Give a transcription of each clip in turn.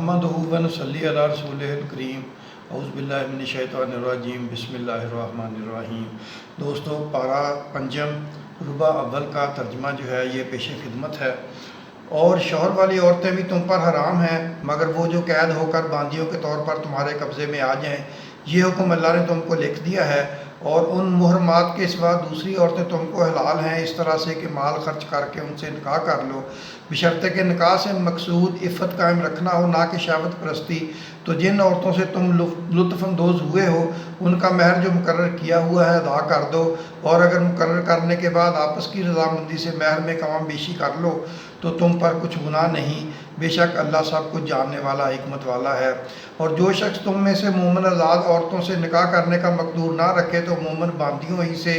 نحمدہ و نصلی علی رسولہ الکریم اعوذ باللہ من الشیطان الرجیم بسم اللہ الرحمن الرحیم۔ دوستو، پارہ پنجم ربع اول کا ترجمہ جو ہے یہ پیش خدمت ہے۔ اور شوہر والی عورتیں بھی تم پر حرام ہیں مگر وہ جو قید ہو کر باندیوں کے طور پر تمہارے قبضے میں آ جائیں، یہ حکم اللہ نے تم کو لکھ دیا ہے۔ اور ان محرمات کے سوا دوسری عورتیں تم کو حلال ہیں، اس طرح سے کہ مال خرچ کر کے ان سے نکاح کر لو، بشرطے کہ نکاح سے مقصود عفت قائم رکھنا ہو، نہ کہ شہوت پرستی۔ تو جن عورتوں سے تم لطف اندوز ہوئے ہو ان کا مہر جو مقرر کیا ہوا ہے ادا کر دو، اور اگر مقرر کرنے کے بعد آپس کی رضامندی سے مہر میں کم بیشی کر لو تو تم پر کچھ گناہ نہیں، بے شک اللہ سب کچھ جاننے والا حکمت والا ہے۔ اور جو شخص تم میں سے مومن آزاد عورتوں سے نکاح کرنے کا مقدور نہ رکھے تو مومن باندیوں ہی سے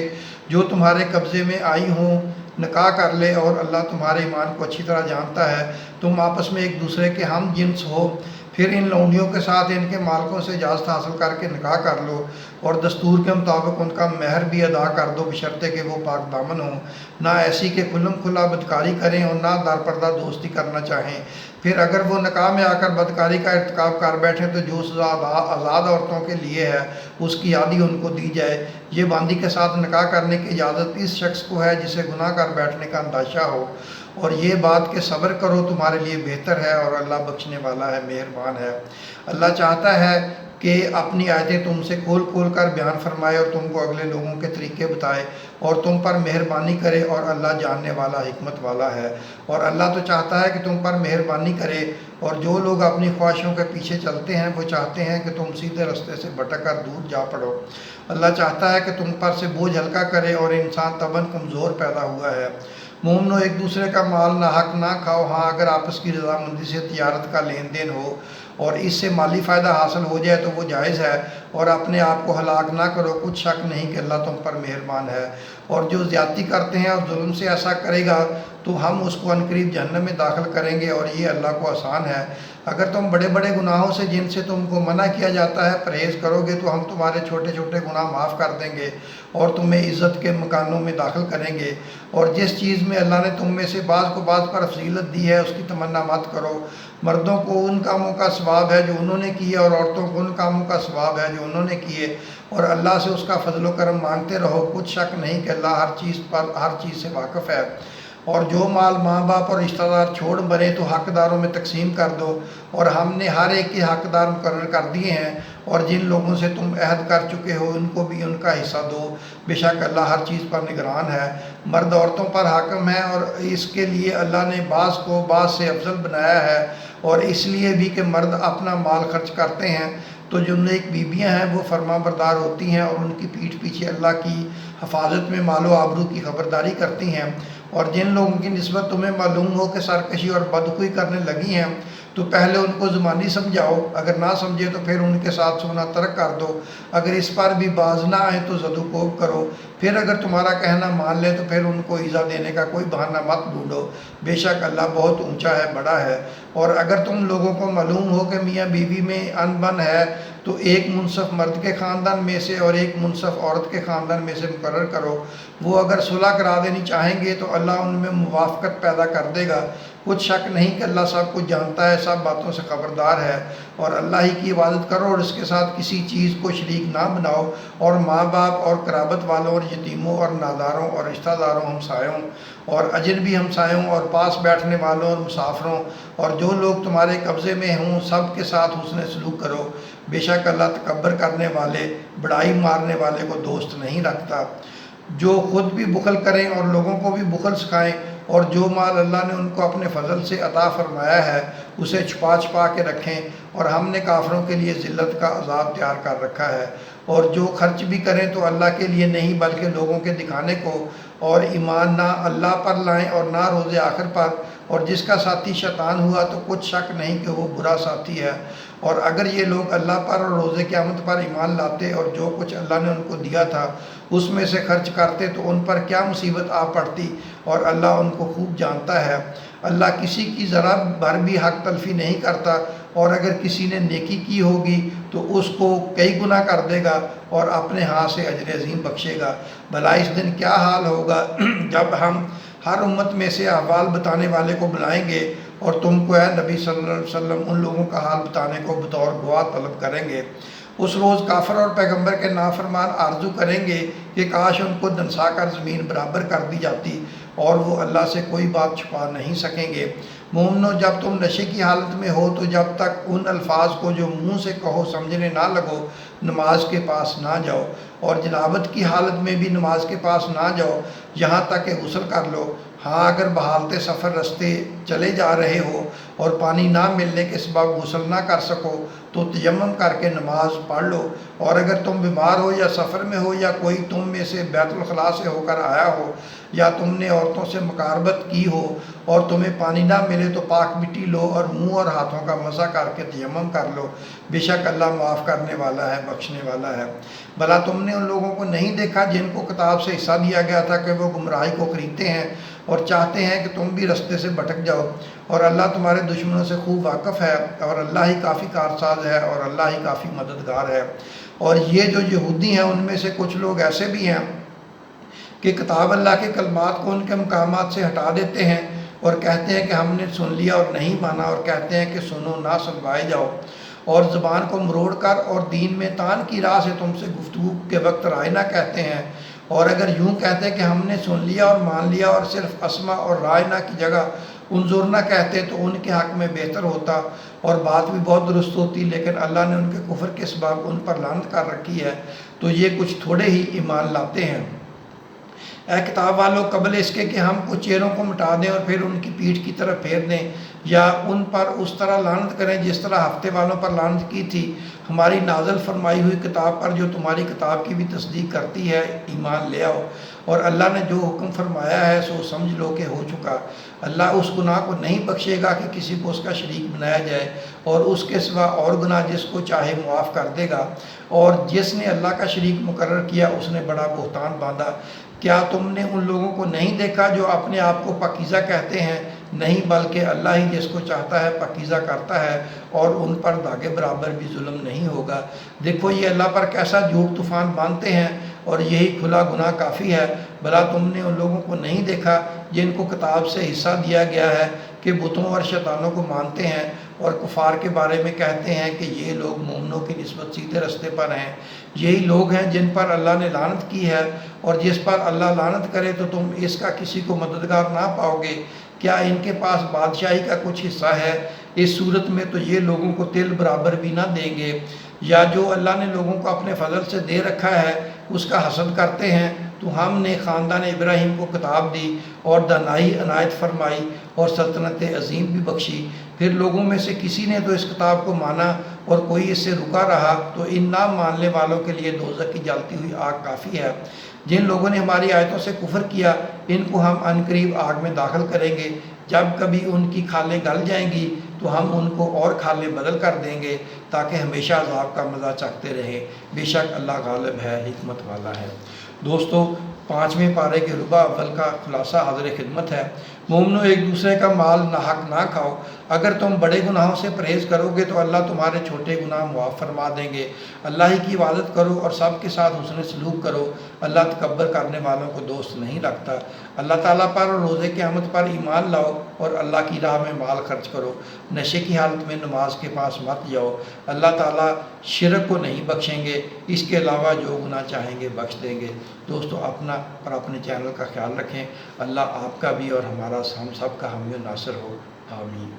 جو تمہارے قبضے میں آئی ہوں نکاح کر لے، اور اللہ تمہارے ایمان کو اچھی طرح جانتا ہے۔ تم آپس میں ایک دوسرے کے ہم جنس ہو، پھر ان لونڈیوں کے ساتھ ان کے مالکوں سے اجازت حاصل کر کے نکاح کر لو، اور دستور کے مطابق ان کا مہر بھی ادا کر دو، بشرطے کہ وہ پاک دامن ہوں، نہ ایسی کہ کھلم کھلا بدکاری کریں اور نہ دار پردہ دوستی کرنا چاہیں۔ پھر اگر وہ نکاح میں آ کر بدکاری کا ارتکاب کر بیٹھیں تو جو سزا آزاد عورتوں کے لیے ہے اس کی آدھی ان کو دی جائے۔ یہ باندی کے ساتھ نکاح کرنے کی اجازت اس شخص کو ہے جسے گناہ کر بیٹھنے کا اندیشہ ہو، اور یہ بات کہ صبر کرو تمہارے لیے بہتر ہے، اور اللہ بخشنے والا ہے، مہربان ہے۔ اللہ چاہتا ہے کہ اپنی آیتیں تم سے کھول کھول کر بیان فرمائے اور تم کو اگلے لوگوں کے طریقے بتائے اور تم پر مہربانی کرے، اور اللہ جاننے والا حکمت والا ہے۔ اور اللہ تو چاہتا ہے کہ تم پر مہربانی کرے، اور جو لوگ اپنی خواہشوں کے پیچھے چلتے ہیں وہ چاہتے ہیں کہ تم سیدھے رستے سے بھٹک کر دور جا پڑو۔ اللہ چاہتا ہے کہ تم پر سے بوجھ ہلکا کرے، اور انسان طبعاً کمزور پیدا ہوا ہے۔ مومنو، ایک دوسرے کا مال ناحق نہ کھاؤ، ہاں اگر آپس کی رضامندی سے تجارت کا لین دین ہو اور اس سے مالی فائدہ حاصل ہو جائے تو وہ جائز ہے، اور اپنے آپ کو ہلاک نہ کرو، کچھ شک نہیں کہ اللہ تم پر مہربان ہے۔ اور جو زیادتی کرتے ہیں اور ظلم سے ایسا کرے گا تو ہم اس کو عنقریب جہنم میں داخل کریں گے، اور یہ اللہ کو آسان ہے۔ اگر تم بڑے بڑے گناہوں سے جن سے تم کو منع کیا جاتا ہے پرہیز کرو گے تو ہم تمہارے چھوٹے چھوٹے گناہ معاف کر دیں گے اور تمہیں عزت کے مکانوں میں داخل کریں گے۔ اور جس چیز میں اللہ نے تم میں سے بعض کو بعض پر فضیلت دی ہے اس کی تمنا مت کرو۔ مردوں کو ان کاموں کا ثواب ہے جو انہوں نے کیے، اور عورتوں کو ان کاموں کا ثواب ہے جو انہوں نے کیے، اور اللہ سے اس کا فضل و کرم مانگتے رہو، کچھ شک نہیں کہ اللہ ہر چیز سے واقف ہے۔ اور جو مال ماں باپ اور رشتہ دار چھوڑ مرے تو حقداروں میں تقسیم کر دو، اور ہم نے ہر ایک کے حقدار مقرر کر دیے ہیں، اور جن لوگوں سے تم عہد کر چکے ہو ان کو بھی ان کا حصہ دو، بے شک اللہ ہر چیز پر نگران ہے۔ مرد عورتوں پر حاکم ہے، اور اس کے لیے اللہ نے بعض کو بعض سے افضل بنایا ہے، اور اس لیے بھی کہ مرد اپنا مال خرچ کرتے ہیں تو جو نیک بیویاں ہیں وہ فرما بردار ہوتی ہیں، اور ان کی پیٹھ پیچھے اللہ کی حفاظت میں مال و آبرو کی خبرداری کرتی ہیں۔ اور جن لوگوں کی نسبت تمہیں معلوم ہو کہ سرکشی اور بدخوئی کرنے لگی ہیں تو پہلے ان کو زمانی سمجھاؤ، اگر نہ سمجھے تو پھر ان کے ساتھ سونا ترک کر دو، اگر اس پر بھی باز نہ آئیں تو زدوکوب کرو، پھر اگر تمہارا کہنا مان لیں تو پھر ان کو ایذا دینے کا کوئی بہانہ مت ڈھونڈو، بے شک اللہ بہت اونچا ہے، بڑا ہے۔ اور اگر تم لوگوں کو معلوم ہو کہ میاں بیوی میں ان بن ہے تو ایک منصف مرد کے خاندان میں سے اور ایک منصف عورت کے خاندان میں سے مقرر کرو، وہ اگر صلح کرا دینی چاہیں گے تو اللہ ان میں موافقت پیدا کر دے گا، کچھ شک نہیں کہ اللہ سب کچھ جانتا ہے، سب باتوں سے خبردار ہے۔ اور اللہ ہی کی عبادت کرو اور اس کے ساتھ کسی چیز کو شریک نہ بناؤ، اور ماں باپ اور قرابت والوں اور یتیموں اور ناداروں اور رشتہ داروں، ہمسایوں اور اجنبی ہمسایوں اور پاس بیٹھنے والوں اور مسافروں اور جو لوگ تمہارے قبضے میں ہوں سب کے ساتھ حسن سلوک کرو، بے شک اللہ تکبر کرنے والے، بڑائی مارنے والے کو دوست نہیں رکھتا۔ جو خود بھی بخل کریں اور لوگوں کو بھی بخل سکھائیں، اور جو مال اللہ نے ان کو اپنے فضل سے عطا فرمایا ہے اسے چھپا چھپا کے رکھیں، اور ہم نے کافروں کے لیے ذلت کا عذاب تیار کر رکھا ہے۔ اور جو خرچ بھی کریں تو اللہ کے لیے نہیں بلکہ لوگوں کے دکھانے کو، اور ایمان نہ اللہ پر لائیں اور نہ روز آخر پر، اور جس کا ساتھی شیطان ہوا تو کچھ شک نہیں کہ وہ برا ساتھی ہے۔ اور اگر یہ لوگ اللہ پر اور روز قیامت پر ایمان لاتے اور جو کچھ اللہ نے ان کو دیا تھا اس میں سے خرچ کرتے تو ان پر کیا مصیبت آ پڑتی، اور اللہ ان کو خوب جانتا ہے۔ اللہ کسی کی ذرا بھر بھی حق تلفی نہیں کرتا، اور اگر کسی نے نیکی کی ہوگی تو اس کو کئی گنا کر دے گا اور اپنے ہاتھ سے اجر عظیم بخشے گا۔ بھلا اس دن کیا حال ہوگا جب ہم ہر امت میں سے احوال بتانے والے کو بلائیں گے اور تم کو اے نبی صلی اللہ علیہ وسلم ان لوگوں کا حال بتانے کو بطور گواہ طلب کریں گے۔ اس روز کافر اور پیغمبر کے نافرمان آرزو کریں گے کہ کاش ان کو دنسا کر زمین برابر کر دی جاتی، اور وہ اللہ سے کوئی بات چھپا نہیں سکیں گے۔ مومنو، جب تم نشے کی حالت میں ہو تو جب تک ان الفاظ کو جو منہ سے کہو سمجھنے نہ لگو نماز کے پاس نہ جاؤ، اور جنابت کی حالت میں بھی نماز کے پاس نہ جاؤ یہاں تک کہ غسل کر لو۔ ہاں، اگر بحالت سفر رستے چلے جا رہے ہو اور پانی نہ ملنے کے سبب غسل نہ کر سکو تو تیمم کر کے نماز پڑھ لو، اور اگر تم بیمار ہو یا سفر میں ہو یا کوئی تم میں سے بیت الخلاء سے ہو کر آیا ہو یا تم نے عورتوں سے مقاربت کی ہو اور تمہیں پانی نہ ملے تو پاک مٹی لو اور منہ اور ہاتھوں کا مسح کر کے تیمم کر لو، بے شک اللہ معاف کرنے والا ہے، بخشنے والا ہے۔ بھلا تم نے ان لوگوں کو نہیں دیکھا جن کو کتاب سے حصہ دیا گیا تھا کہ وہ گمراہی کو خریدتے ہیں اور چاہتے ہیں کہ تم بھی رستے سے بھٹک جاؤ، اور اللہ تمہارے دشمنوں سے خوب واقف ہے، اور اللہ ہی کافی کارساز ہے اور اللہ ہی کافی مددگار ہے۔ اور یہ جو یہودی ہیں ان میں سے کچھ لوگ ایسے بھی ہیں کہ کتاب اللہ کے کلمات کو ان کے مقامات سے ہٹا دیتے ہیں اور کہتے ہیں کہ ہم نے سن لیا اور نہیں مانا، اور کہتے ہیں کہ سنو نہ سنوائے جاؤ، اور زبان کو مروڑ کر اور دین میں تان کی راہ سے تم سے گفتگو کے وقت رائے نہ کہتے ہیں، اور اگر یوں کہتے کہ ہم نے سن لیا اور مان لیا اور صرف اسمع اور رائے نہ کی جگہ انظر نہ کہتے تو ان کے حق میں بہتر ہوتا اور بات بھی بہت درست ہوتی، لیکن اللہ نے ان کے کفر کے سبب ان پر لعنت کر رکھی ہے، تو یہ کچھ تھوڑے ہی ایمان لاتے ہیں۔ اے کتاب والوں، قبل اس کے کہ ہم کچھ چہروں کو مٹا دیں اور پھر ان کی پیٹھ کی طرف پھیر دیں یا ان پر اس طرح لعنت کریں جس طرح ہفتے والوں پر لعنت کی تھی، ہماری نازل فرمائی ہوئی کتاب پر جو تمہاری کتاب کی بھی تصدیق کرتی ہے ایمان لے آؤ، اور اللہ نے جو حکم فرمایا ہے سو سمجھ لو کہ ہو چکا۔ اللہ اس گناہ کو نہیں بخشے گا کہ کسی کو اس کا شریک بنایا جائے، اور اس کے سوا اور گناہ جس کو چاہے معاف کر دے گا، اور جس نے اللہ کا شریک مقرر کیا اس نے بڑا بہتان باندھا۔ کیا تم نے ان لوگوں کو نہیں دیکھا جو اپنے آپ کو پاکیزہ کہتے ہیں؟ نہیں، بلکہ اللہ ہی جس کو چاہتا ہے پاکیزہ کرتا ہے، اور ان پر داغے برابر بھی ظلم نہیں ہوگا۔ دیکھو یہ اللہ پر کیسا جھوٹ طوفان باندھتے ہیں، اور یہی کھلا گناہ کافی ہے۔ بھلا تم نے ان لوگوں کو نہیں دیکھا جن کو کتاب سے حصہ دیا گیا ہے کہ بتوں اور شیطانوں کو مانتے ہیں اور کفار کے بارے میں کہتے ہیں کہ یہ لوگ مومنوں کی نسبت سیدھے رستے پر ہیں؟ یہی لوگ ہیں جن پر اللہ نے لعنت کی ہے، اور جس پر اللہ لعنت کرے تو تم اس کا کسی کو مددگار نہ پاؤ گے۔ کیا ان کے پاس بادشاہی کا کچھ حصہ ہے؟ اس صورت میں تو یہ لوگوں کو تل برابر بھی نہ دیں گے۔ یا جو اللہ نے لوگوں کو اپنے فضل سے دے رکھا ہے اس کا حسد کرتے ہیں، تو ہم نے خاندان ابراہیم کو کتاب دی اور دانائی عنایت فرمائی اور سلطنت عظیم بھی بخشی۔ پھر لوگوں میں سے کسی نے تو اس کتاب کو مانا اور کوئی اس سے رکا رہا، تو ان نہ ماننے والوں کے لیے دوزخ کی جلتی ہوئی آگ کافی ہے۔ جن لوگوں نے ہماری آیتوں سے کفر کیا ان کو ہم عنقریب آگ میں داخل کریں گے، جب کبھی ان کی کھالیں گل جائیں گی تو ہم ان کو اور کھالیں بدل کر دیں گے تاکہ ہمیشہ عذاب کا مزہ چکھتے رہیں۔ بے شک اللہ غالب ہے، حکمت والا ہے۔ دوستو، 5ویں پارے کے ربع اول کا خلاصہ حاضر خدمت ہے۔ مومنو، ایک دوسرے کا مال ناحق نہ کھاؤ۔ اگر تم بڑے گناہوں سے پرہیز کرو گے تو اللہ تمہارے چھوٹے گناہ معاف فرما دیں گے۔ اللہ ہی کی عبادت کرو اور سب کے ساتھ حسن سلوک کرو۔ اللہ تکبر کرنے والوں کو دوست نہیں رکھتا۔ اللہ تعالیٰ پر اور روز قیامت پر ایمان لاؤ اور اللہ کی راہ میں مال خرچ کرو۔ نشے کی حالت میں نماز کے پاس مت جاؤ۔ اللہ تعالیٰ شرک کو نہیں بخشیں گے، اس کے علاوہ جو گناہ چاہیں گے بخش دیں گے۔ دوستو، اپنا اور اپنے چینل کا خیال رکھیں۔ اللہ آپ کا بھی اور ہم سب کا حامی و ناصر ہو۔ آمین۔